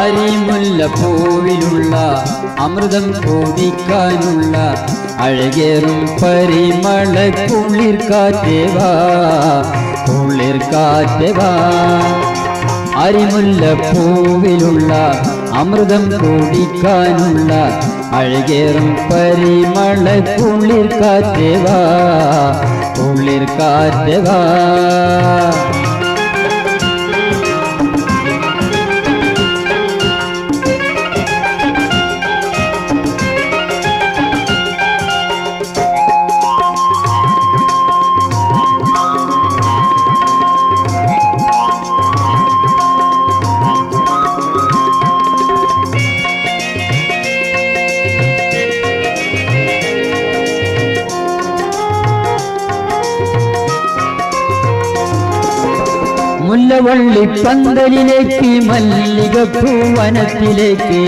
അരിമുല്ലപ്പൂവിലുള്ള അമൃതം കുടിക്കാനുള്ള അഴകേറും പരിമള കുളിർക്കാറ്റേവാ കുളിർക്കാറ്റേവാ. അരിമുല്ലപ്പൂവിലുള്ള അമൃതം കുടിക്കാനുള്ള അഴകേറും പരിമള കുളിർക്കാറ്റേവാ കുളിർക്കാറ്റേവാ. മുല്ലവള്ളിപ്പന്തലിലേക്ക് മല്ലികപ്പൂവനത്തിലേക്ക്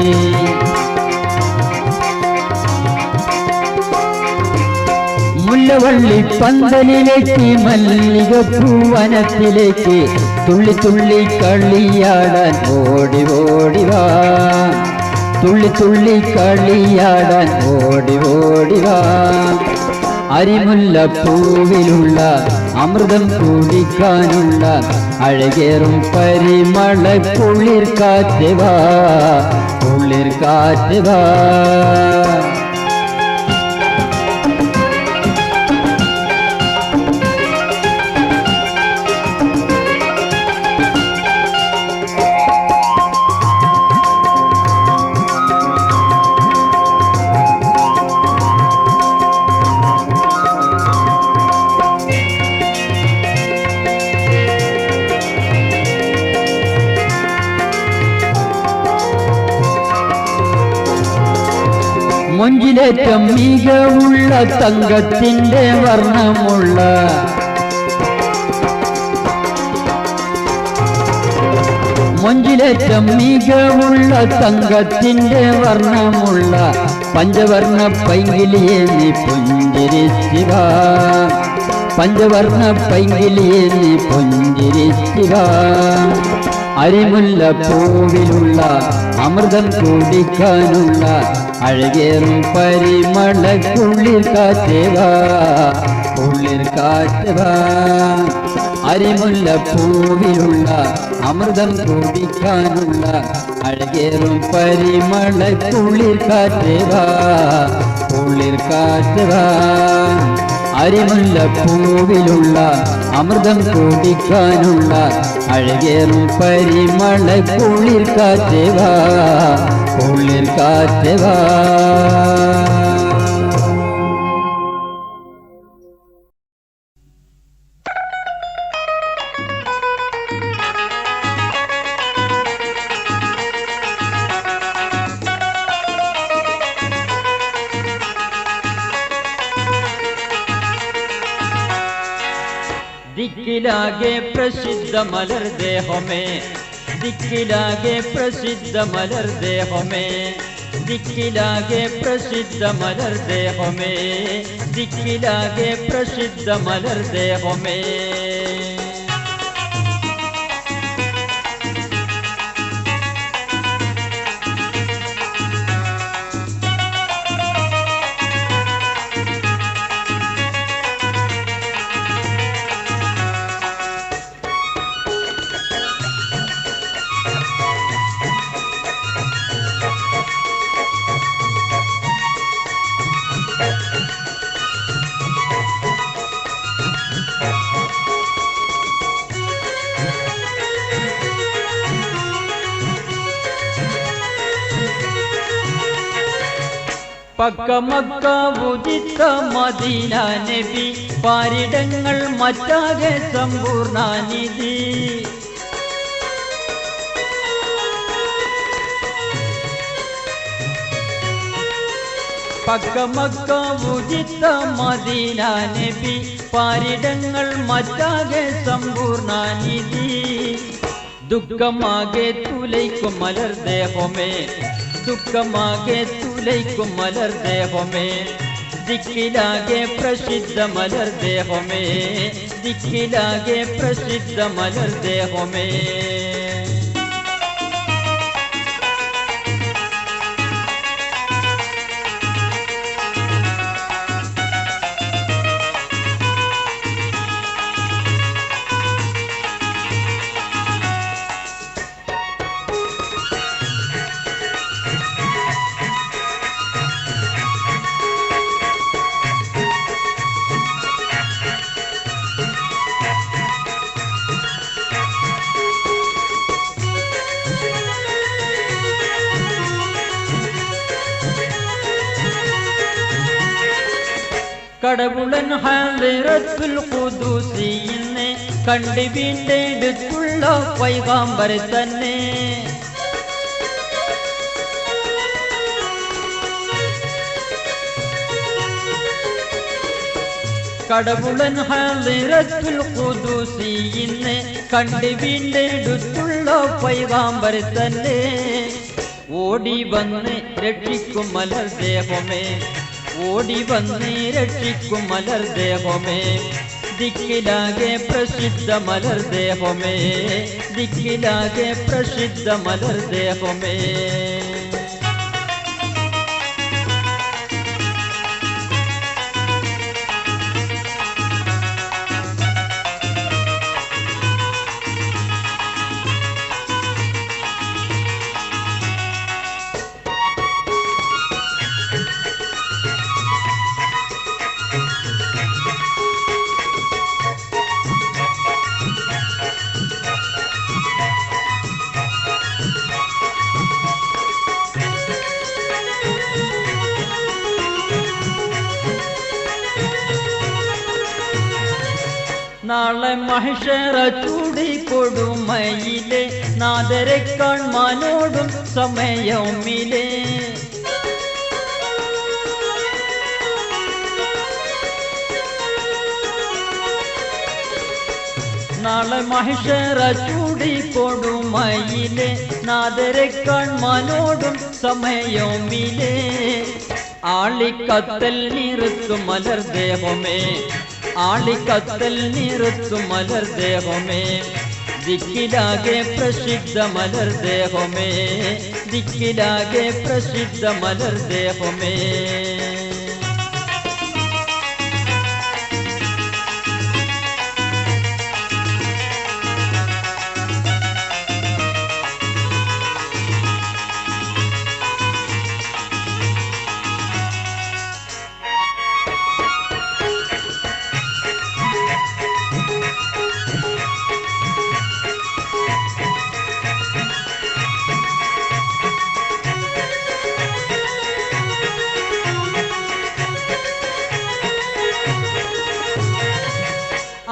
മുല്ലവള്ളിപ്പന്തലിലേക്ക് മല്ലികപ്പൂവനത്തിലേക്ക് തുള്ളി തുള്ളി കളിയാടാൻ ഓടി ഓടിവാ തുള്ളി തുള്ളി കളിയാടാൻ ഓടി ഓടിവാ. അരിമുല്ലപ്പൂവിലുള്ള അമൃതം കുടിക്കാനുള്ള അഴകേറും പരിമള കുളിർക്കാറ്റേവാ കുളിർക്കാറ്റേവാ. മൊഞ്ചിലേറ്റം മികവുള്ള തങ്കത്തിന്റെ വർണ്ണമുള്ള മൊഞ്ചിലേറ്റം മികവുള്ള തങ്കത്തിന്റെ വർണ്ണമുള്ള പഞ്ചവർണ്ണ പൈങ്കിളിയെ നീ പുഞ്ചിരിക്കുക പഞ്ചവർണ്ണ പൈങ്കിളിയെ നീ പുഞ്ചിരിക്കുക. അരിമുല്ലപ്പൂവിലുള്ള അമൃതം കുടിക്കാനുള്ള അഴകേറും പരിമള കുളിർക്കാറ്റേവാ കുളിർക്കാറ്റേവാ. അരിമുല്ലപ്പൂവിലുള്ള അമൃതം കുടിക്കാനുള്ള അഴകേറും പരിമള കുളിർക്കാറ്റേവാ കുളിർക്കാറ്റേവാ. അരിമുല്ലപ്പൂവിലുള്ള അമൃതം കുടിക്കാനുള്ള അഴകേറും പരിമള കുളിർക്കാറ്റേവാ കുളിർക്കാറ്റേവാ. दिक्किलागे प्रसिद्ध मलर देहों में दिक्किलागे प्रसिद्ध मलर देहों में दिक्किलागे प्रसिद्ध मलर देहों में दिक्किलागे प्रसिद्ध मलर देहों में. പക്ക മക്ക ഉദിത്ത മദീന നബി പാരിടങ്ങൾ മറ്റാകെ സമ്പൂർണാനിധി. പക്ക മക്ക ഉദിത്ത മദീന നബി പാരിടങ്ങൾ മറ്റാകെ സമ്പൂർണാനിധി. ദുഃഖമാകെ തുലൈക്കും മലർ ദേഹമേ दुखमागे तुलैको मलर देहों में दिक्किलागे प्रसिद्ध मलर देहों में दिक्किलागे प्रसिद्ध मलर देहों में. കടവുളൻ ഹളിറത്തുൽ ഖുദൂസിനെ കണ്ട് വീണ്ടെടുത്തുള്ള പൈഗാംബർ തന്നെ. കടവുളൻ ഹളിറത്തുൽ ഖുദൂസിനെ കണ്ട് വീണ്ടെടുത്തുള്ള പൈഗാംബർ തന്നെ. ഓടി വന്ന് രക്ഷിക്കും മലർദേഹമേ, ഓടി വന്ന് രക്ഷിക്കും മലർദേഹമേ, ദിക്കിലാകെ പ്രസിദ്ധ മലർദേഹമേ, ദിക്കിലാകെ പ്രസിദ്ധ മലർദേഹമേ. നാളെ മഹിഷറ ചൂടിക്കൊടുമയിലെ നാദരെ കാൺമാനോടും സമയമില്ലേ. നാളെ മഹിഷറ ചൂടിക്കൊടുമയിലെ നാദരെ കാൺമാനോടും സമയമില്ലേ. ആളിക്കത്തൽ നിർത്തും മലർദേഹമേ, ആളിക്കത്തൽ നിർത്തും മലർദേഹമേ, ദിക്കിലാകെ പ്രസിദ്ധ മലർദേഹമേ, ദിക്കിലാകെ പ്രസിദ്ധ മലർദേഹമേ.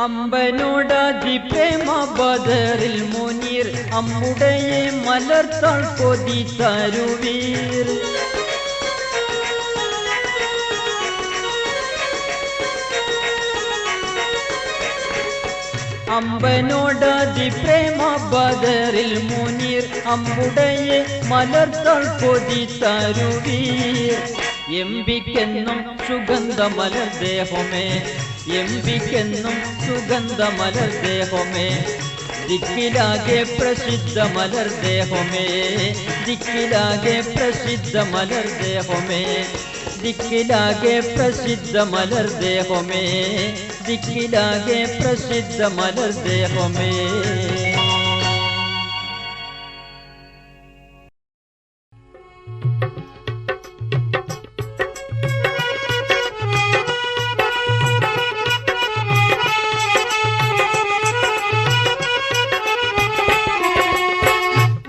അമ്പനോടാതി പ്രേമ ബദറിൽ മുനീർ, അമ്മുടയെ മലർത്താൾ കൊതി തരുവീർ. അമ്പനോടാതി പ്രേമ ബദറിൽ മുനീർ, അമ്മുടയെ മലർത്താൾ കൊതി തരുവീർ. എംബിക്കെന്നും സുഗന്ധ മലർദേഹമേ, എംബിക്കെന്നും സുഗന്ധ മലർദേഹമേ, ദിക്കിലാകെ പ്രസിദ്ധ മലർദേഹമേ, ദിക്കിലാകെ പ്രസിദ്ധ മലർദേഹമേ, ദിക്കിലാകെ പ്രസിദ്ധ മലർദേഹമേ, ദിക്കിലാകെ പ്രസിദ്ധ മലർദേഹമേ.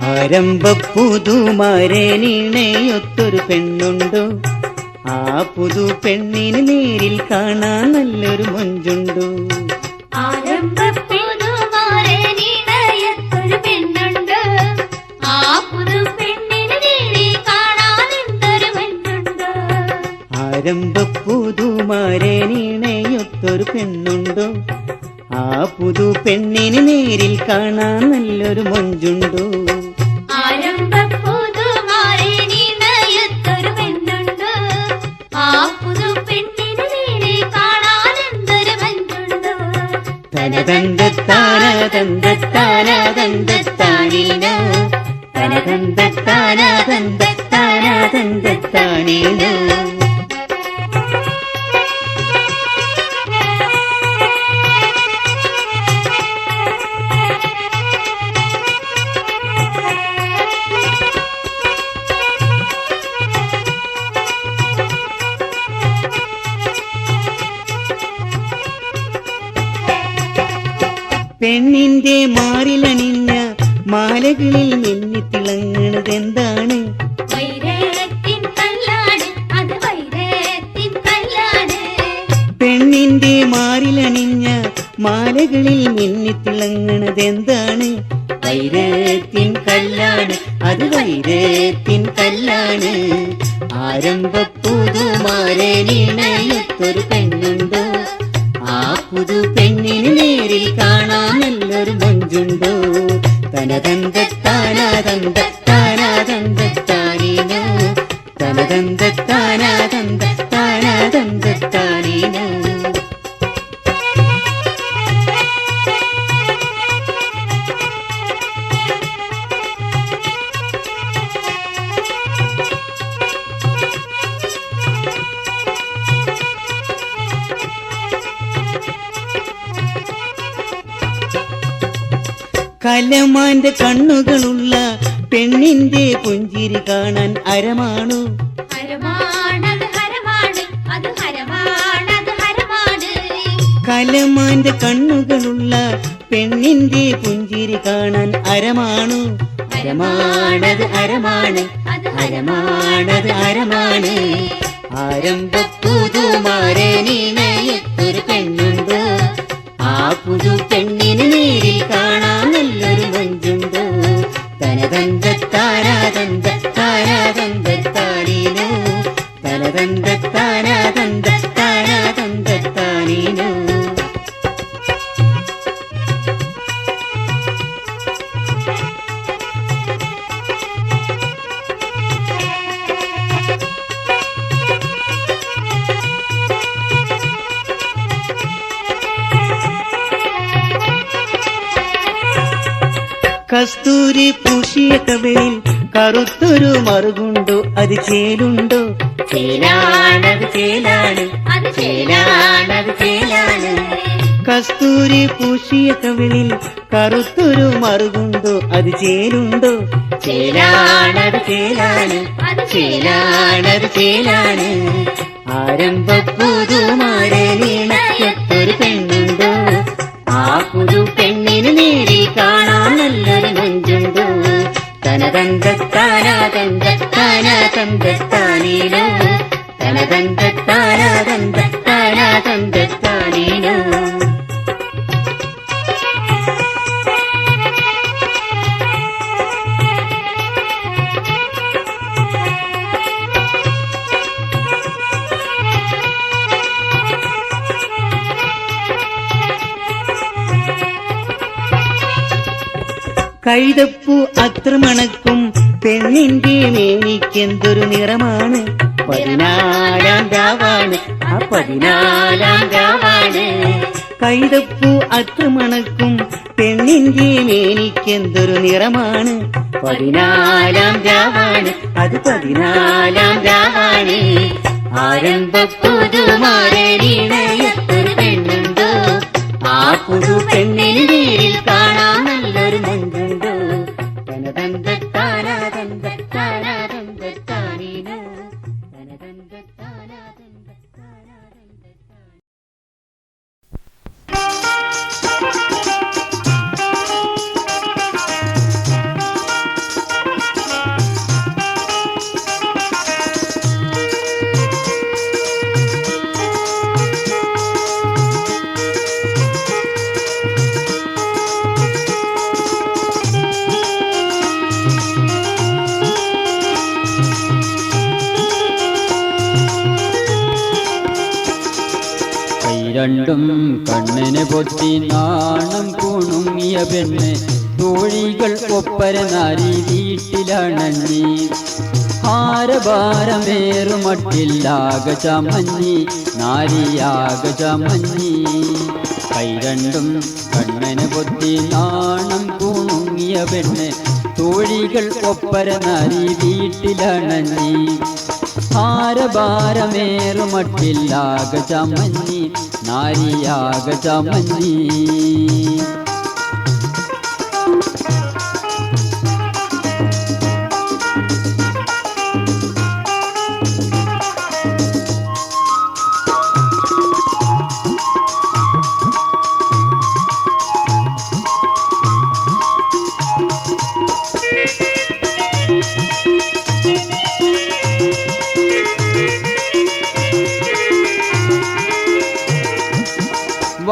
ആരംഭപ്പുതുമാരനിണയൊത്തൊരു പെണ്ണുണ്ടോ, ആ പുതു പെണ്ണിന് നേരിൽ കാണാൻ നല്ലൊരു മൊഞ്ചുണ്ടോ. ആരംഭപ്പുതുമാരനിണയൊത്തൊരു പെണ്ണുണ്ടോ, ആ പുതു പെണ്ണിന് നേരിൽ കാണാൻ എന്തൊരു മൊഞ്ചുണ്ടോ. ആരംഭപ്പുതുമാരനിണയൊത്തൊരു പെണ്ണുണ്ടോ, ആ പുതു പെണ്ണിന് നേരിൽ കാണാൻ നല്ലൊരു മൊഞ്ചുണ്ടോ. ആരംഭപ്പുതുമാരനിണയൊത്തൊരു പെണ്ണുണ്ടോ, ആ പുതു പെണ്ണിന് നേരിൽ കാണാൻ എന്തൊരു മൊഞ്ചുണ്ടോ. തനതന്തത്താന തന്തത്താന തന്തത്താനീന, തനതന്തത്താന തന്തത്താന തന്തത്താനീന. പെണ്ണിന്റെ മാറിലണിഞ്ഞ മാലകളിൽ മിന്നിത്തിളങ്ങണത് എന്താണ്? വൈരത്തിൻ കല്ലാണ്, അത് വൈരത്തിൻ കല്ലാണ്. മാലകളിൽ മിന്നിത്തിളങ്ങണതെന്താണ്? വൈരത്തിൻ കല്ലാണ്, അത് വൈരത്തിൻ കല്ലാണ്. ആരംഭപ്പുതുമാരനിണയത്തൊരു പെണ്ണുണ്ടോ? ആ പുതു പെണ്ണിന് നേരിൽ കാണാൻ നല്ലൊരു മഞ്ചുണ്ടോ? തനതന്തത്താനാതന്ത താനാതന്തത്താനീനോ, തനതന്തത്താനാതന്ത താനാതന്തത്താനീനോ. കലമാന്റെ കണ്ണുകളുള്ള പെണ്ണിന്റെ പുഞ്ചിരി കാണാൻ അരമാണു. കലമാന്റെ കണ്ണുകളുള്ള പെണ്ണിന്റെ പുഞ്ചിരി കാണാൻ അരമാണു. അരമാണത് അരമാണ്, അരമാണത് അരമാണ്. ആരംഭപ്പുതുമാരനിണയത്തൊരു പെണ്ണുണ്ടോ? ആ പുതു പെണ്ണിന് നേരിൽ കാണാൻ നല്ലൊരു മഞ്ചുണ്ടോ? തനതന്തത്താനാതന്ത താനാതന്തത്താനീനോ, തനതന്തത്താനാതന്ത താനാതന്തത്താനീനോ. കസ്തൂരി പൂശിയ കവിളിൽ കറുത്തൊരു മറുകുണ്ടോ? അത് ചേലുണ്ടോ? ചേലാണത് ചേലാണ്, അത് ചേലാണത് ചേലാണ്. കസ്തൂരി പൂശിയ കവിളിൽ കറുത്തൊരു മറുകുണ്ടോ? അത് ചേലുണ്ടോ? ചേലാണത് ചേലാണ്, അത് ചേലാണത് ചേലാണ്. ആരംഭപ്പുതുമാരനിണയത്തൊരു പെണ്ണുണ്ടോ? ആ പുതു പെണ്ണിന് നേരിൽ കാണാൻ നല്ലൊരു മഞ്ചുണ്ടോ? തനതന്തത്താനാതന്ത താനാതന്തത്താനീനോ, തനതന്തത്താനാതന്ത താനാതന്തത്താനീനോ. കൈതപ്പൂ അത്ര മണക്കും പെണ്ണിന്റെ മേനിക്കെന്തൊരു നിറമാണ്? 14 രാവാണ്, ആ 14 രാവാണ്. കൈതപ്പൂ അത്ര മണക്കും പെണ്ണിന്റെ മേനിക്കെന്തൊരു നിറമാണ്? 14 രാവാണ്, അത് 14 രാവാണ്. ആരംഭപ്പുതുമാരനിണയത്തൊരു പെണ്ണുണ്ടോ? ആ പുതു പെണ്ണിന് നേരിൽ കാണാൻ നല്ലൊരു മഞ്ചുണ്ടോ? തനതന്തത്താനാതന്ത താനാതന്തത്താനീനോ, തനതന്തത്താനാതന്ത താനാതന്തത്താനീനോ. രണ്ടും കണ്ണിന് പൊത്തി നാണം കുണുങ്ങിയ പെണ്ണ് തോഴികൾ ഒപ്പര നാരി വീട്ടിലണഞ്ഞി ഭാരഭാരമേറുമട്ടില്ലാക ചമഞ്ഞി നാരിയാക ചമഞ്ഞി കൈ രണ്ടും കണ്ണിന് പൊത്തി നാണം കുണുങ്ങിയ പെണ്ണ് തോഴികൾ ഒപ്പര നാരി വീട്ടിലണഞ്ഞി ഭാരഭാരമേറുമട്ടില്ലാക ചമഞ്ഞി നാരിയാക ചമഞ്ഞി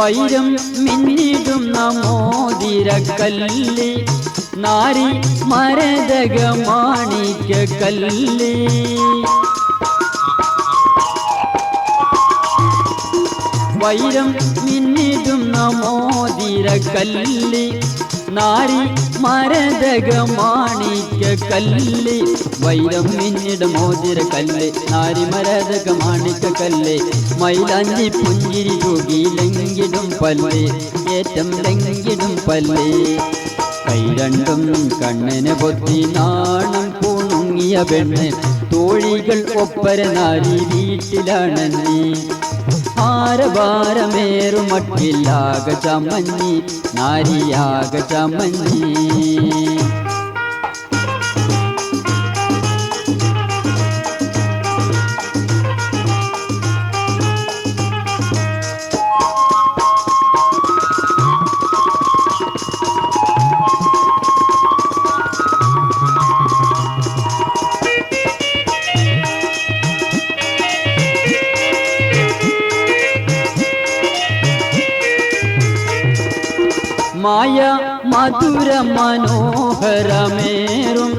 വൈരം മിന്നിടുന്ന മോതിരക്കല്ലി നാരി മരതക മാണിക്യ കല്ലി വൈരം മിന്നിടുന്ന മോതിരക്കല്ലി നാരി മരതക മാണിക്യ കല്ലി വൈരം മിന്നിട മോതിര കല്ല് നാരി മരതക മാണിക്യ കല്ല് മൈലാഞ്ചി പുഞ്ചിരി തൂകി ലംഘിടും പല്ല് ഏറ്റം ലംഘിടും പല്ല് കൈ രണ്ടും കണ്ണിന് പൊത്തി നാണം പൂണുങ്ങിയ പെണ്ണ് തോഴികൾ ഒപ്പര നാരി വീട്ടിലാണ് നീ ഭാരഭാരമേറുമട്ടില്ലാക ചമഞ്ഞി നാരിയാക ചമഞ്ഞി മായ മധുര മനോഹരമേറും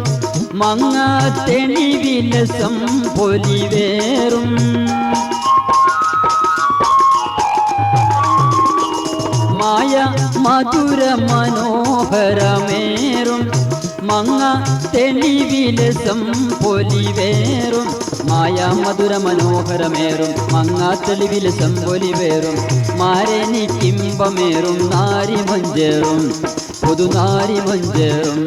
മങ്ങ തെളിവിലസം പൊലിവേറും മായ മധുര മനോഹരമേറും മങ്ങ തെളിവിലസം പൊലിവേറും മായ മധുര മനോഹരമേറും മങ്ങ തെളിവിലസം പൊലിവേറും മാരനിക്കിമ്പമേറും നാരി മഞ്ചേറും പുതുനാരി മഞ്ചേറും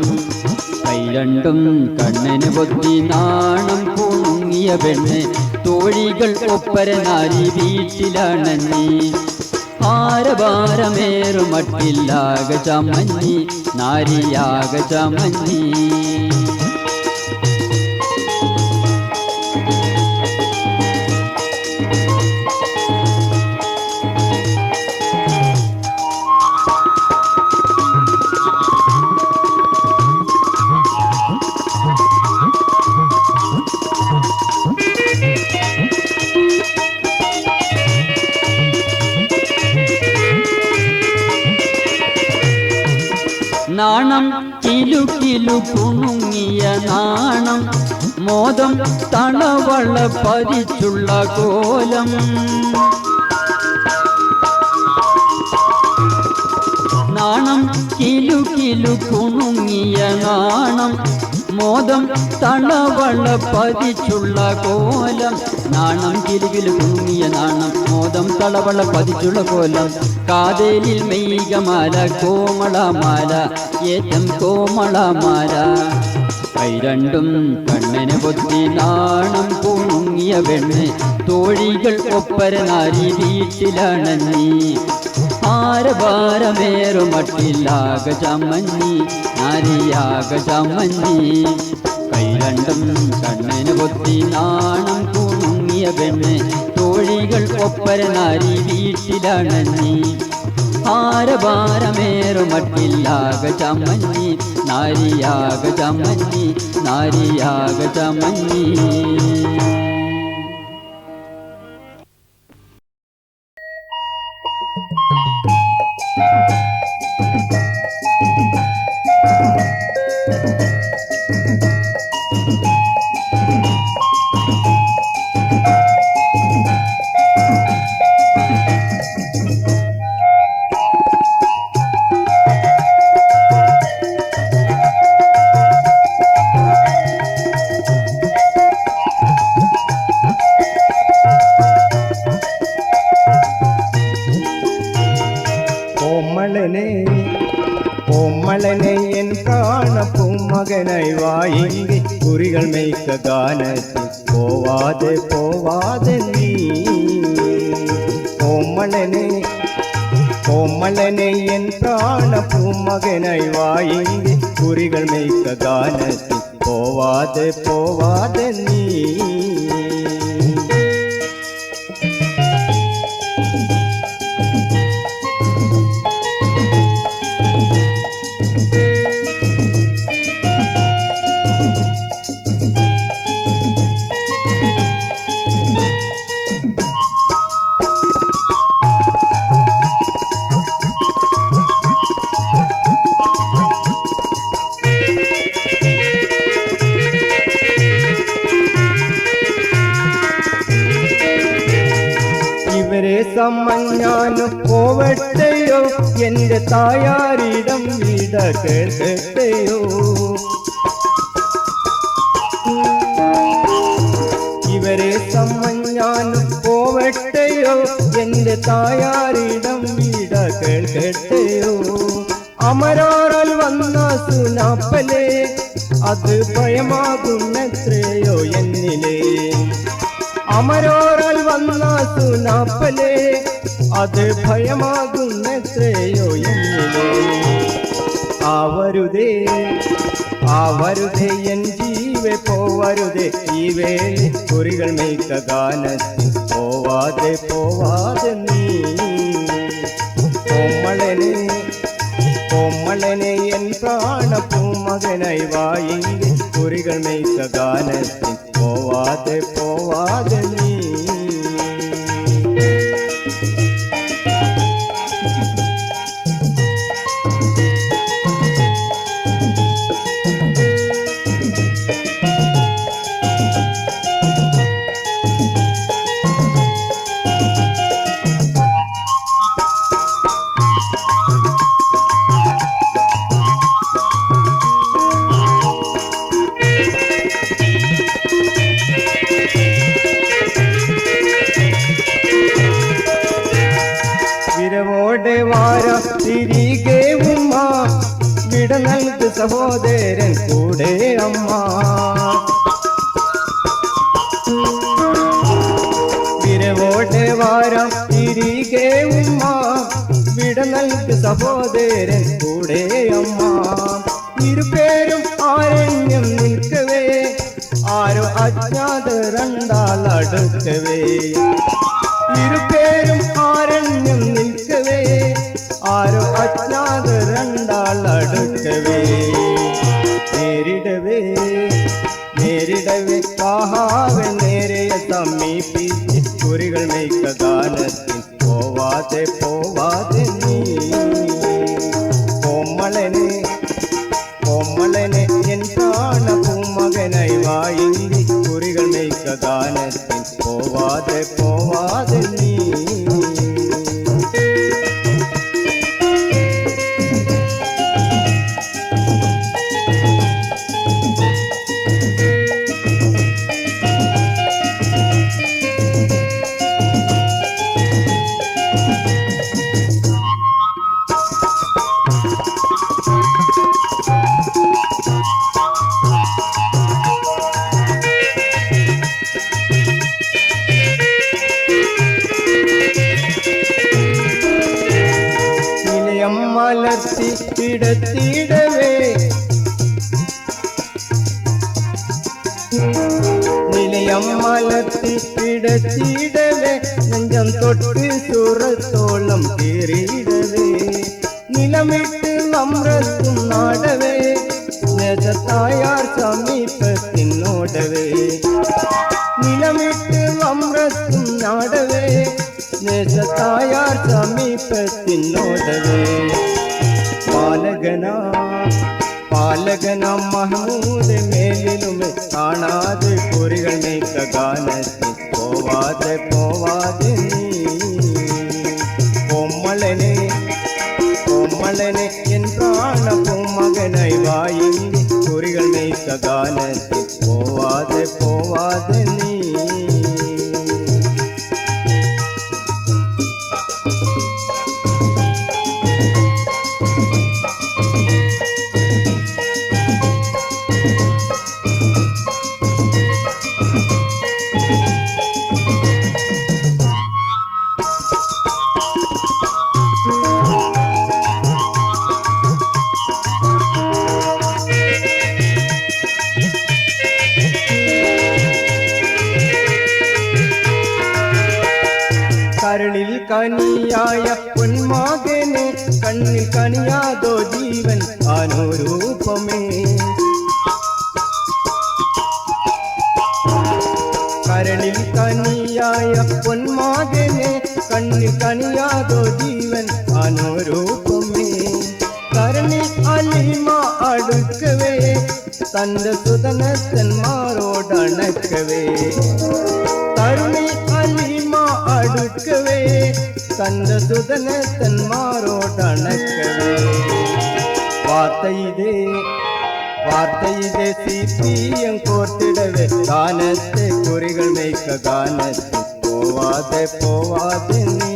കൈ രണ്ടും കണ്ണിന് പൊത്തി നാണം പൂണുങ്ങിയ പെണ്ണ് തോഴികൾ ഒപ്പര നാരി വീട്ടിലാണ് നീ ഭാരഭാരമേറുമട്ടില്ലാക ചമഞ്ഞി നാരിയാക ചമഞ്ഞി നാണം കിലു കുണുങ്ങിയ നാണം മോദം തളവള പതിച്ചുള്ള കോലം നാണം കിലു കുണുങ്ങിയ നാണം മോദം തളവള പതിച്ചുള്ള കോലം നാണം കിലുകിലു കുണുങ്ങിയ നാണം മോദം തളവള പതിച്ചുള്ള കോലം കാതേലിൽ മെയ്കമാല കോമളമാല ഏറ്റം കോമളമാല കൈ രണ്ടും കണ്ണിന് പൊത്തി നാണം കുണുങ്ങിയ പെണ്ണ് തോഴികൾ ഒപ്പര നാരി വീട്ടിലാണ് നീ ഭാരഭാരമേറുമട്ടില്ലാക ചമഞ്ഞി നാരിയാക ചമഞ്ഞി കൈ രണ്ടും കണ്ണിന് പൊത്തി നാണം കുണുങ്ങിയ പെണ്ണ് തോഴികൾ ഒപ്പര നാരി വീട്ടിലാണ് നീ ഭാരഭാരമേറുമട്ടില്ലാക ചമഞ്ഞി നാരിയാക ചമഞ്ഞി നാരിയാക ചമഞ്ഞി കോമളനെ എൻ കാണപ്പും മകനായി വായിങ്കി കുറികൾ മേയ്ക്ക ഗാനത്തിൽ പോവാതെ നീ കോമളനെ എൻ കാണപ്പും മകനായി വായിങ്കി കുറികൾ മേയ്ക്ക ഗാനത്തിൽ പോവാതെ നീ സമ്മഞ്ഞാനും പോവട്ടെയോ എന്റെ തായാരിടം വീട കേൾക്കട്ടെയോ ഇവരെ സമ്മഞ്ഞാനും പോവട്ടെയോ എന്റെ തായാരിടം വീട കേൾക്കട്ടെയോ അമരാറാൽ വന്ന സുനാപ്പലേ അത് ഭയമാകുന്നത്രയോ എന്നിലേ അമരോറാൽ വന്ന സുനാപ്പലേ അത് ഭയമാകുന്നത്രയോ എന്നിലേ ആവരുതേ എൻ ജീവെ പോവരുതേ ഈ വേലി കുറികൾ മേയ്ക്ക ഗാനത്തിൽ പോവാതെ നീ കോമളനെ എൻ പ്രാണപൂമകനായി വായെങ്കിൽ കുറികൾ മേയ്ക്ക ഗാനത്തിൽ പോവാതെ നീ വിരവോടെ വാര തിരികെ ഉമ്മ വിട നൽകു സഹോദരൻ കൂടെ അമ്മ വിരവോടെ വാര തിരികെ ഉമ്മ വിട നൽകു സഹോദരൻ കൂടെ അമ്മ ഇരുപേരും ആരണ്യം നിൽക്കവേ ആരോ അജ്ഞാത രണ്ടാളടുക്കവേ ഇരുപേരും ആരണ്യം നിൽക്കവേ ആരോ അജ്ഞാത രണ്ടാളടുക്കവേ നേരിടവേ കാഹാവെ നേരെയ സമീപിച്ച് കുറികൾ മേയ്ക്ക ഗാനത്തിൽ പോവാതെ നീ കോമളനെ എൻ പ്രാണപൂമകനായി വായെങ്കിൽ കുറികൾ മേയ്ക്ക ഗാനത്തിൽ പോവാതെ നീ മലർത്തി കിടത്തിടവേ നിലയം മലർത്തി കിടത്തിടവേ നെഞ്ചം തൊട്ട് സുറത്തോളം കീറിയിടവേ നിലമിട്ട് അമൃത്തും നാടവേ നേതായാർ സമീപത്തിനോടവേ നിലമിട്ട് അമൃത്തും നാടവേ നേതായാർ സമീപത്തിനോടവേ പാലകന മഹമൂദ് മേലിലും കാണാതെ കുറികൾ മേയ്ക്ക ഗാനത്തിൽ പോവാതെ നീ കോമളനെ എൻ പ്രാണപൂമകനായി വായെങ്കിൽ കുറികൾ മേയ്ക്ക ഗാനത്തിൽ പോവാതെ നീ കരളിൽ കനിയായ പൊന്മകനെ കണ്ണിൽ കനിയാതോ ജീവൻ അനുരൂപമേ കരളിൽ കനിയായ പൊന്മകനെ കണ്ണിൽ കനിയാതോ ജീവൻ അനുരൂപമേ കരണി അലിമ അടുക്കവേ തന്റെ സുതനത്തന്മാരോടണക്കവേ തരുണി അലിമ അടുക്കവേ തന്റെ സുതനെ തന്മാരോടണക്കവേ വാർത്തയിതേ CPM കോർത്തിടവേ ഗാനത്തെ കുറികൾ മേയ്ക്ക ഗാനത്തെ പോവാതെ നീ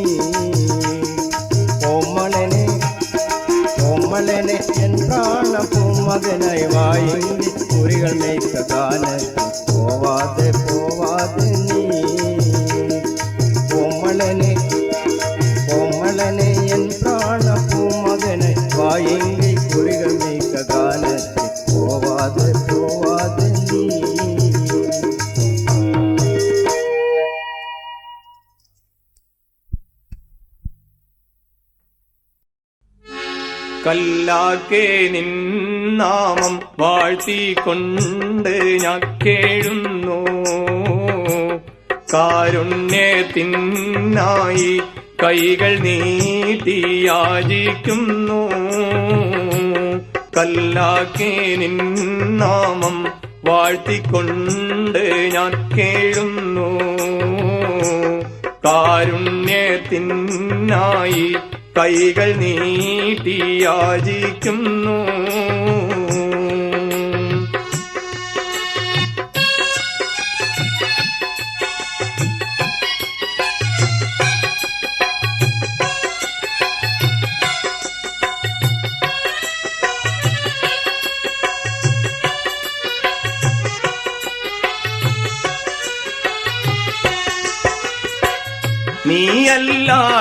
കോമളനെ എൻ പ്രാണ പൂമകനായി വായുവിൽ കുറികൾ മേയ്ക്ക ഗാനത്തെ പോവാതെ നീ കോമളനെ എൻ പ്രാണ പൂമകനായി വായുവിൽ കുറികൾ മേയ്ക്ക ഗാനത്തെ പോവാതെ നീ. കല്ലാർക്കേ നിന്നാമം വാഴ്ത്തിക്കൊണ്ട് ഞാൻ കേഴുന്നു കാരുണ്യത്തിനായി കൈകൾ നീട്ടി യാചിക്കുന്നു കല്ലാർക്കേ നിന്നാമം വാഴ്ത്തിക്കൊണ്ട് ഞാൻ കേഴുന്നു കാരുണ്യത്തിനായി കൈകൾ നീട്ടി യാചിക്കുന്നു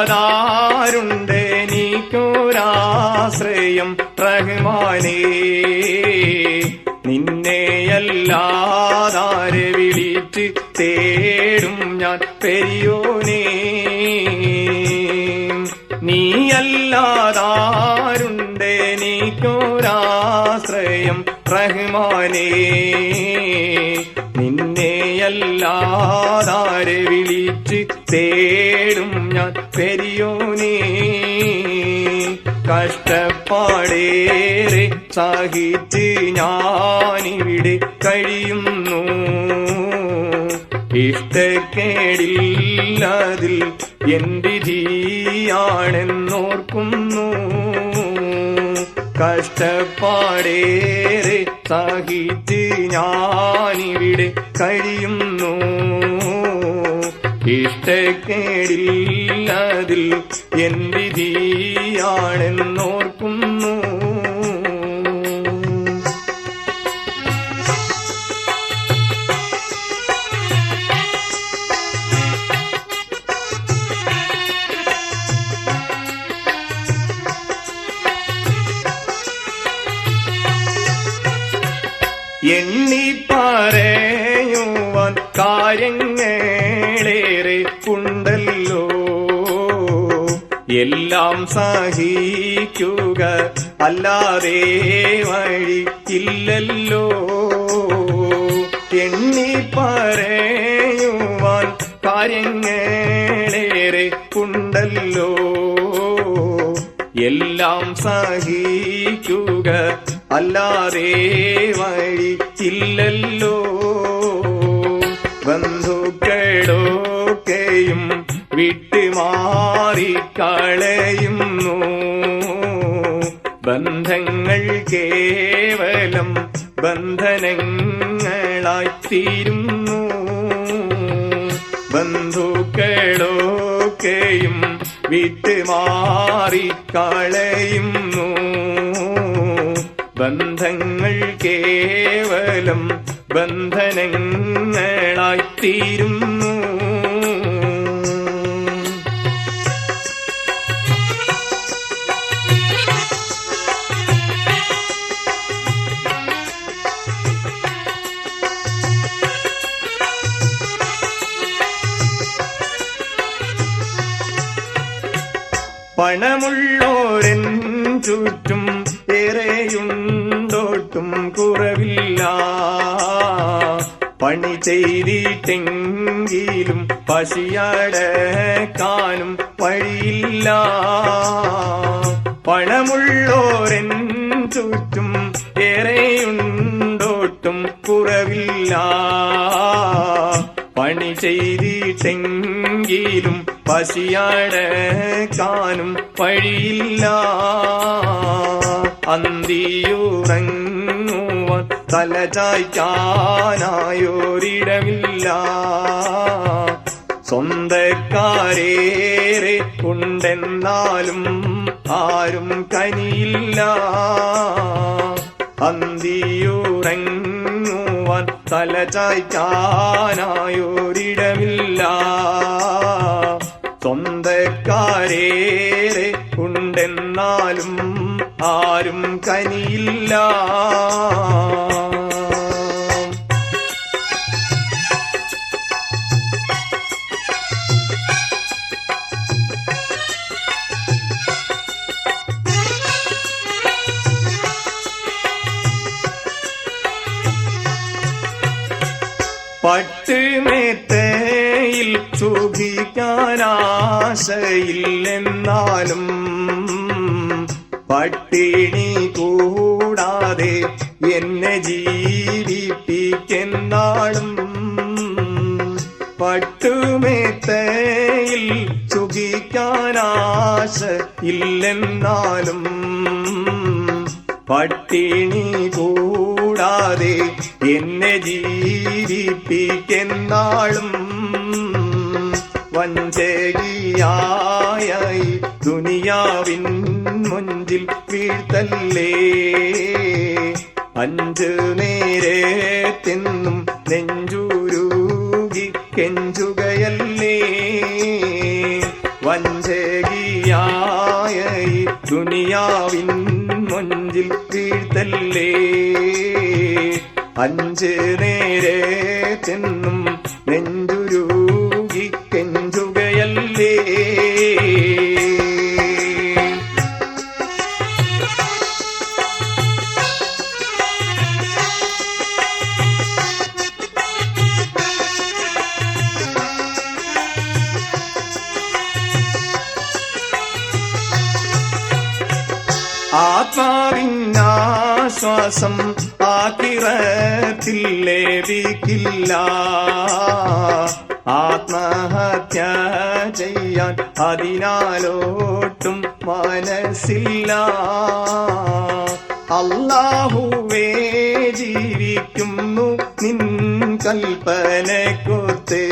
നീയല്ലാതാരുണ്ട് നീക്കൊരാശ്രയം റഹ്മാനേ നിന്നെയല്ലാതാരെ വിളിച്ച് തേടും ഞാൻ പെരിയോനേ നീയല്ലാതാരുണ്ട് നീക്കൊരാശ്രയം റഹ്മാനേ നിന്നെയല്ലാതാരെ വിളിച്ച് തേടും ഞാൻ പെരിയോനേ കഷ്ടപ്പാടേറെ സഹിച്ച് ഞാനിവിടെ കഴിയുന്നു ഇഷ്ടക്കേടില്ലതിൽ എൻ വിധിയാണെന്നോർക്കുന്നു കഷ്ടപ്പാടേറെ സഹിച്ച് ഞാനിവിടെ കഴിയുന്നു ഇഷ്ടക്കേടില്ലതിൽ എൻ വിധിയാണെന്നോർക്കുന്നു എണ്ണി പറയുവാൻ കാര്യങ്ങളേറെ ഉണ്ടല്ലോ എല്ലാം സഹിക്കുക അല്ലാതെ വഴിയില്ലല്ലോ എണ്ണി പറയുവാൻ കാര്യങ്ങളേറെ ഉണ്ടല്ലോ എല്ലാം സഹിക്കുക അല്ലാതെ വഴിയില്ലല്ലോ ബന്ധുക്കളൊക്കെയും വിട്ടുമാറിക്കളയുന്നു ബന്ധങ്ങൾ കേവലം ബന്ധനങ്ങളായി തീരുന്നു ബന്ധുക്കളൊക്കെയും വിട്ടുമാറിക്കളയുന്നു ബന്ധങ്ങൾ കേവലം ബന്ധനങ്ങളായി തീരുന്നു പണമുള്ളോരൻ ചുറ്റും ഏറെയുണ്ടോട്ടും കുറവില്ല പണി ചെയ്തിട്ടെങ്കിലും പശിയടക്കാനും വഴിയില്ല പണമുള്ളോരൻ ചുറ്റും ഏറെയുണ്ടോട്ടും കുറവില്ല പണി ചെയ്തിട്ടെങ്കിലും പശിയടക്കാനും വഴിയില്ല. അന്തിയുറങ്ങുവാൻ തലചായ്ക്കാനായൊരിടമില്ല. സ്വന്തക്കാരേറെ ഉണ്ടെന്നാലും ആരും കനിയില്ല. അന്തിയുറങ്ങുവാൻ തലചായ്ക്കാനായൊരിടമില്ല. സ്വന്തക്കാരേറെ ഉണ്ടെന്നാലും ആരും കനിയില്ല. പട്ടുമേത്തയിൽ സുഖിക്കാനാശയില്ലെന്നാലും പട്ടിണി കൂടാതെ എന്നെ ജീവിപ്പിക്കെന്നാളും. പട്ടുമേത്തയിൽ സുഖിക്കാനാശയില്ലെന്നാലും പട്ടിണി കൂടാതെ എന്നെ ജീവിപ്പിക്കെന്നാളും. വഞ്ചകിയായ ദുനിയാവിൻ മുൻപിൽ വീഴ്ത്തല്ലേ. അഞ്ചു നേരത്തെന്നും നെഞ്ചുരുകി കെഞ്ചുകയല്ലേ. വഞ്ചകിയായ ദുനിയാവിൻ മുൻപിൽ വീഴ്ത്തല്ലേ. അഞ്ചു നേരത്തെന്നും നെഞ്ചുരുകി കെഞ്ചുകയല്ലേ. ആത്മാവിനാശ്വാസം ആഖിറത്തിൽ ലഭിക്കില്ല. ആത്മഹത്യ ചെയ്യാൻ അതിനാലോട്ടും മനസ്സില്ല. അല്ലാഹുവേ ജീവിക്കുന്നു നിൻ കൽപ്പനക്കൊത്ത്.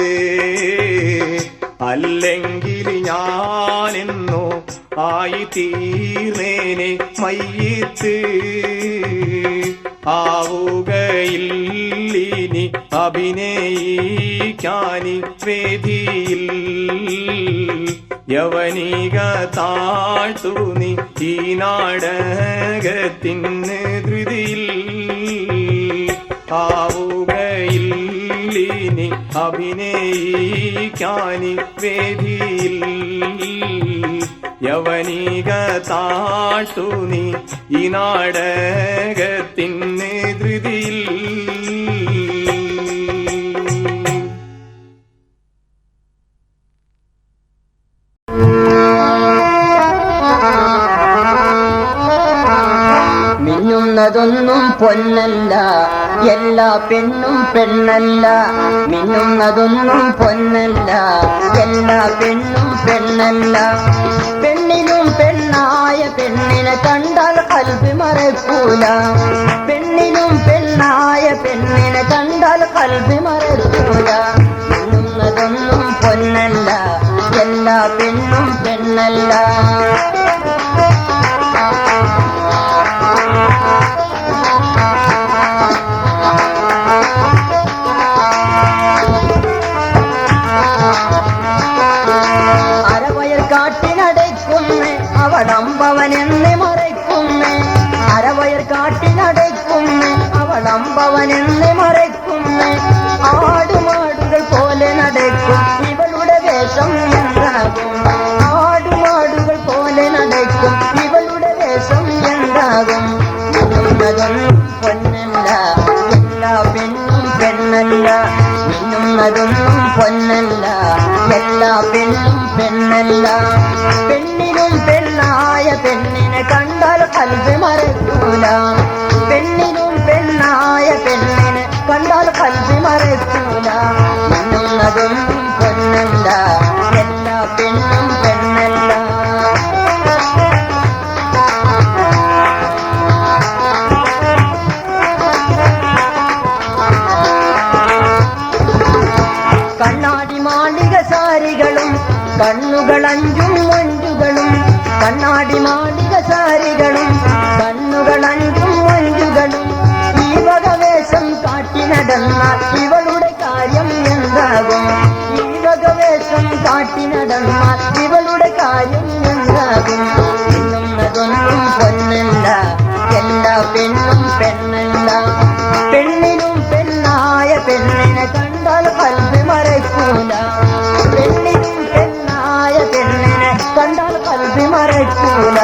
അല്ലെങ്കിൽ ഞാനെന്നോ ആയി തീർന്നേനെ മയ്യിത്ത്. ആവുകയില്ലിനി അഭിനയിക്കാനി വേദിയിൽ. യവനിക താഴ്ത്തു നീ ഈ നാടകത്തിന് ധൃതിയിൽ. ആവുകയില്ലിനി അഭിനയിക്കാനി വേദിയിൽ. യവനിക താഴ്ത്തു നീ ഈ നാടകത്തിന് ധൃതിയിൽ. മിന്നുന്നതൊന്നും പൊന്നല്ല, എല്ലാ പെണ്ണും പെണ്ണല്ല. മിന്നുന്നതൊന്നും പൊന്നല്ല, എല്ലാ പെണ്ണും പെണ്ണല്ല. പെണ്ണിനും പെണ്ണായ പെണ്ണിനെ കണ്ടാൽ കൽബ് മറക്കൂല. പെണ്ണിനും പെണ്ണായ പെണ്ണിനെ കണ്ടാൽ കൽബ് മറക്കൂല. മിന്നുന്നതൊന്നും പൊന്നല്ല, എല്ലാ പെണ്ണും പെണ്ണല്ല. അവളമ്പവനെന്ന് മറയ്ക്കുന്നേ. അരവയർ കാട്ടിനടയ്ക്കുന്നേ, അവളമ്പവനെന്ന് മറയ്ക്കുന്നേ. ആടുമാടുകൾ പോലെ നടക്കും ഇവളുടെ വേഷം എന്താകും. ആടുമാടുകൾ പോലെ നടക്കും ഇവളുടെ വേഷം എന്താകും. മിന്നുന്നതൊന്നും പൊന്നല്ല, എല്ലാ പെണ്ണും പെണ്ണല്ല. മിന്നുന്നതൊന്നും പൊന്നല്ല, എല്ലാ പെണ്ണും പെണ്ണല്ല. പെണ്ണിനും പെണ്ണായ പെണ്ണിനെ കണ്ടാൽ കൽബ് മറക്കൂല. പെണ്ണിനും പെണ്ണായ പെണ്ണിനെ കണ്ടാൽ കൽബ് മറക്കൂല. മിന്നുന്നതൊന്നും പൊന്നല്ല, എല്ലാ പെണ്ണും സാരികളും കണ്ണുകളഞ്ചും മഞ്ചുകളും ഈ വകവേഷം കാട്ടി നടന്നാൽ ഇവളുടെ കാര്യം എന്താകും? ഈ വകവേഷം കാട്ടി നടന്നാൽ ഇവളുടെ കാര്യം എന്താകും? ഇന്നുന്നതൊന്നും പൊന്നല്ല, എല്ലാ പെണ്ണും പെണ്ണല്ല. പെണ്ണിനും പെണ്ണായ പെണ്ണിനെ കണ്ടാൽ കൽബ് മറയ്ക്കൂല. പെണ്ണിനും പെണ്ണായ പെണ്ണിനെ കണ്ടാൽ കൽബ് മറയ്ക്കൂല.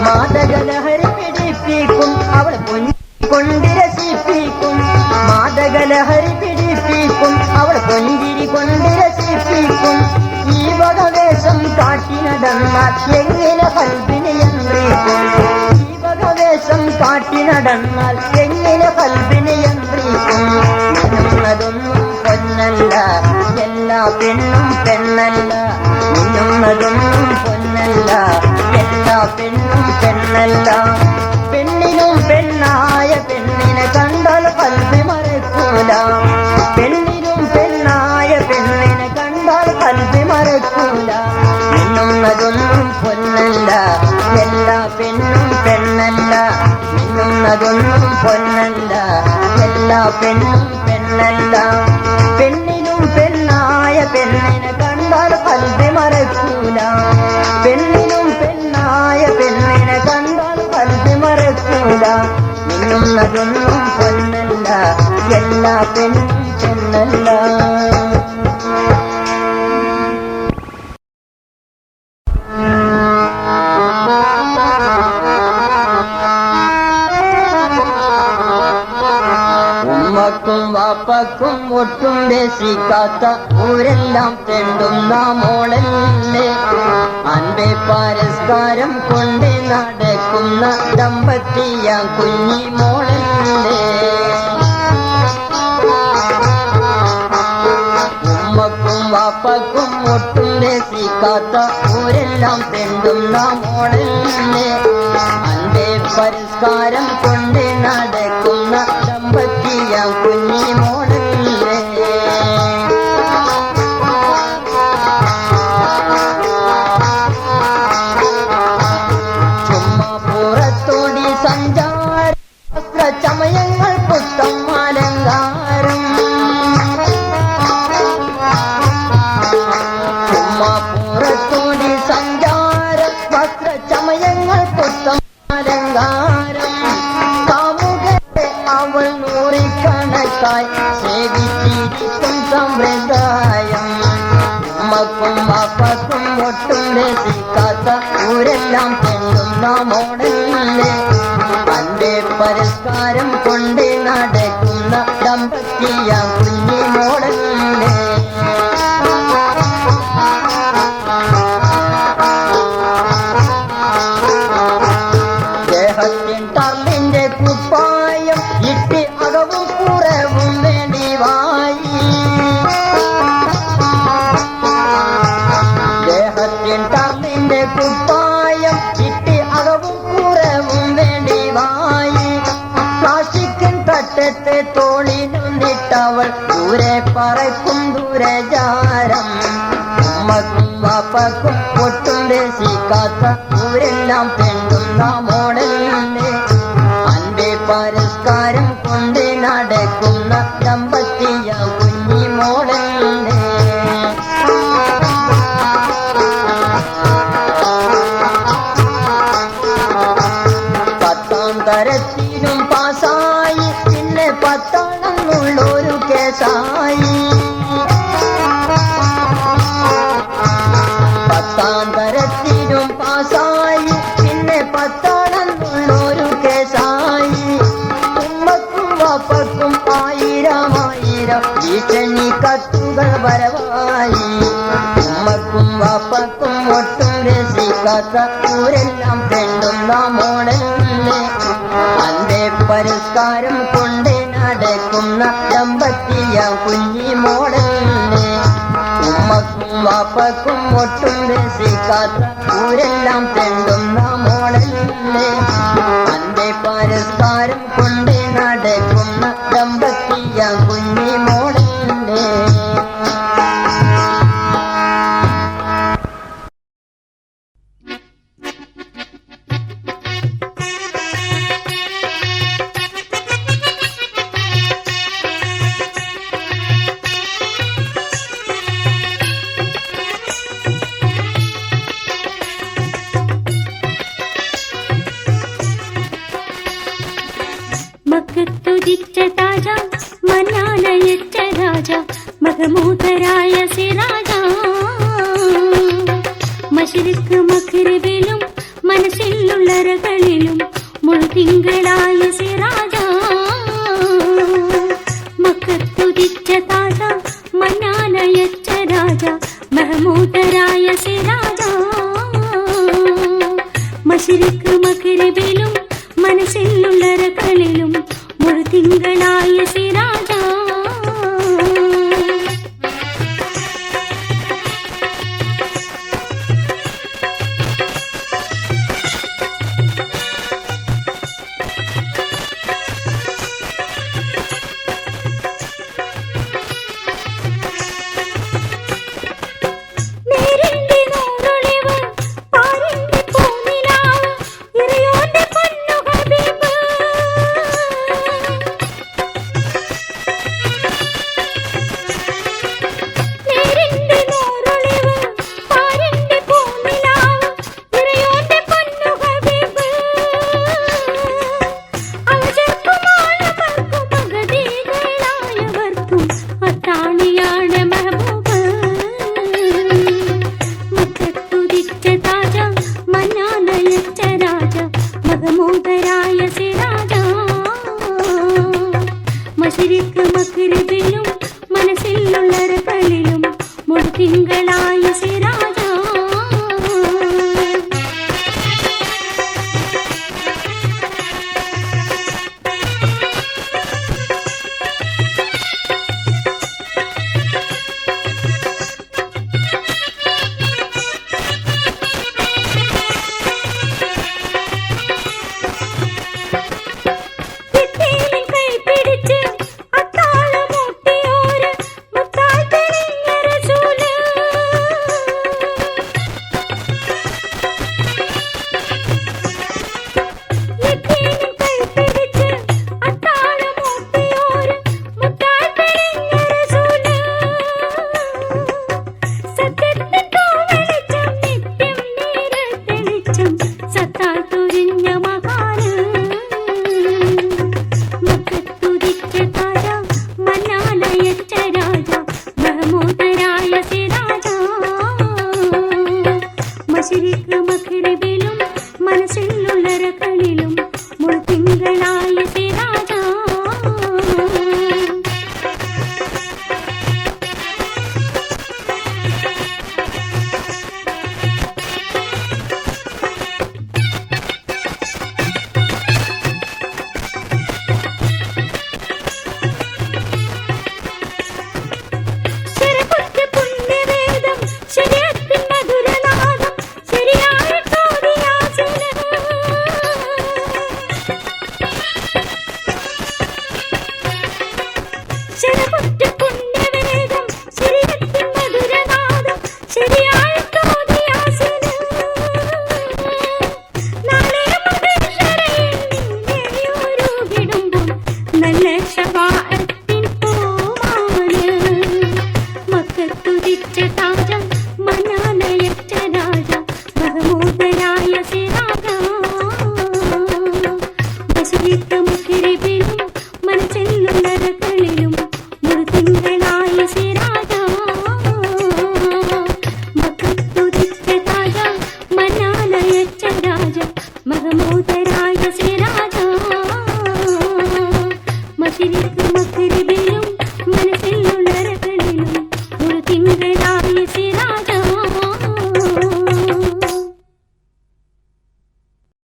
മാദകലഹരി പിടിപ്പിക്കും അവൾ കൊണ്ട് രസിപ്പിക്കും. മാദകലഹരി പിടിപ്പിക്കും അവൾ കൊഞ്ചിരി കൊണ്ട് രസിപ്പിക്കും. ഈ വകവേഷം കാട്ടി നടന്നാൽ എങ്ങനെ കൽബിനെ യന്ത്രിക്കും? ഈ വകവേഷം കാട്ടി നടന്നാൽ എങ്ങനെ കൽബിനെ യന്ത്രിക്കും? മിന്നുന്നതൊന്നും പൊന്നല്ല, എല്ലാ പെണ്ണും പെണ്ണല്ല. മിന്നുന്നതൊന്നും പൊന്നല്ല, എല്ലാ പെണ്ണും പെണ്ണല്ല. പെണ്ണിനും പെണ്ണായ പെണ്ണിനെ കണ്ടാൽ കൽബ് മറക്കൂല. പെണ്ണിനും പെണ്ണായ പെണ്ണിനെ കണ്ടാൽ കൽബ് മറക്കൂല. മിന്നുന്നതൊന്നും പൊന്നല്ല, എല്ലാ പെണ്ണും പെണ്ണല്ല. മിന്നുന്നതൊന്നും പൊന്നല്ല, എല്ലാ പെണ്ണും പെണ്ണല്ല. പെണ്ണിനും പെണ്ണായ പെണ്ണിനെ കണ്ടാൽ കൽബ് മറക്കൂല. പെണ്ണിനും പെണ്ണായ പെണ്ണിനെ കണ്ടാൽ കൽബ് മറക്കൂല. മിന്നുന്നതൊന്നും പൊന്നല്ല, എല്ലാ പെണ്ണും പെണ്ണല്ല. ഉമ്മക്കും വാപ്പക്കും ഒട്ടും രസിക്കാത്ത ഊരെല്ലാം തെണ്ടുന്ന മോളല്ലേ. അൻപേ പരസ്കാരം കൊണ്ട് നടക്കുന്ന ദമ്പതിയ കുഞ്ഞി മോളല്ലേ. ഉമ്മക്കും വാപ്പക്കും ഒട്ടും രസിക്കാത്ത ഊരെല്ലാം തെണ്ടുന്ന മോളല്ലേ. അൻപേ പരസ്കാരം കൊണ്ട് നടക്കുന്ന ദമ്പതിയ കുഞ്ഞി മോളല്ലേ. ചുമ്മാ പുറത്തോടി സഞ്ചാര ചമയങ്ങൾ പുത്തം അലങ്കാരം. ചുമ്മാ പുറത്തോടി സഞ്ചാര വസ്ത്ര ചമയങ്ങൾ പുത്തം അലങ്കാരം. കാമുകരെ അവൾ നൂറിക്കണക്കായി സേവിച്ചിരിക്കും സമ്പ്രദായം. ഉമ്മക്കും വാപ്പക്കും ഒട്ടും രസിക്കാത്ത ഊരെല്ലാം തെണ്ടുന്ന മോളല്ലേ. തന്റെ പരസ്കാരം കൊണ്ട് നടക്കുന്ന ദമ്പതിയ കുഞ്ഞി മോളല്ലേ. ദേഹത്തിൻ ടർലിന്റെ കുപ്പായം ഇട്ട് അകവും കുറവും വേണ്ടിവായി. ദേഹത്തിൻ ടർലിന്റെ കുപ്പായം ഇട്ട് അകവും കുറവും വേണ്ടിവായി. പ്ലാസ്റ്റിക്കൻ തട്ടത്തെ തോളിനൊന്നിട്ടവൾ ദൂരെ പറക്കും ദൂരജാരം. ഉമ്മക്കും വാപ്പക്കും ഒട്ടും രസിക്കാത്ത ഊരെല്ലാം തെണ്ടുന്ന മോളല്ലേ. അൻപേ പരസ്കാരം കൊണ്ട് നടക്കുന്ന ദമ്പതിയ കുഞ്ഞി മോളല്ലേ. പത്താം തരത്തിലും പാസായി, പിന്നെ പത്താണെന്നുള്ളൊരു കേസായി. പത്താം തരത്തിലും പാസായി, പിന്നെ പത്താണെന്നുള്ളൊരു കേസായി. ഉമ്മക്കും വാപ്പക്കും ആയിരം ആയിരം ഭീഷണി കത്തുകൾ വരവായി. ഉമ്മക്കും വാപ്പക്കും ഒട്ടും രസിക്കാത്ത ഊരെല്ലാം തെണ്ടുന്ന മോളല്ലേ. അന്റെ പരസ്കാരം കൊണ്ട് നടക്കുന്ന ദമ്പതിയ കുഞ്ഞി മോളല്ലേ. ഉമ്മക്കും വാപ്പക്കും ഒട്ടും രസിക്കാത്ത ഊരെല്ലാം തെണ്ടുന്ന മോളല്ലേ. അന്റെ പരസ്കാരം കൊണ്ട് നടക്കുന്ന ചെമ്പത്തിയ കുഞ്ഞി മോളല്ലേ. മക്കത്തുദിച്ച താജ മനാലയച്ച രാജ മഹമൂദരായ സിറാജ മശരിക്ക് മഖരിബിലും മനസ്സിലുള്ളറകളിലും മുൾതിങ്കളായ സിറാജ മക്കത്തുദിച്ച താജ മനാലയച്ച രാജ മഹമൂദരായ സിറാജ മശരിക്ക് മഖരിബിലും മനസ്സിലുള്ളറകളിലും മുഴുതിങ്കളായ സിറാജ മശരിക്ക് മഖരിബിലും മനസ്സിലുള്ളറകളിലും മുഴുതിങ്കളായ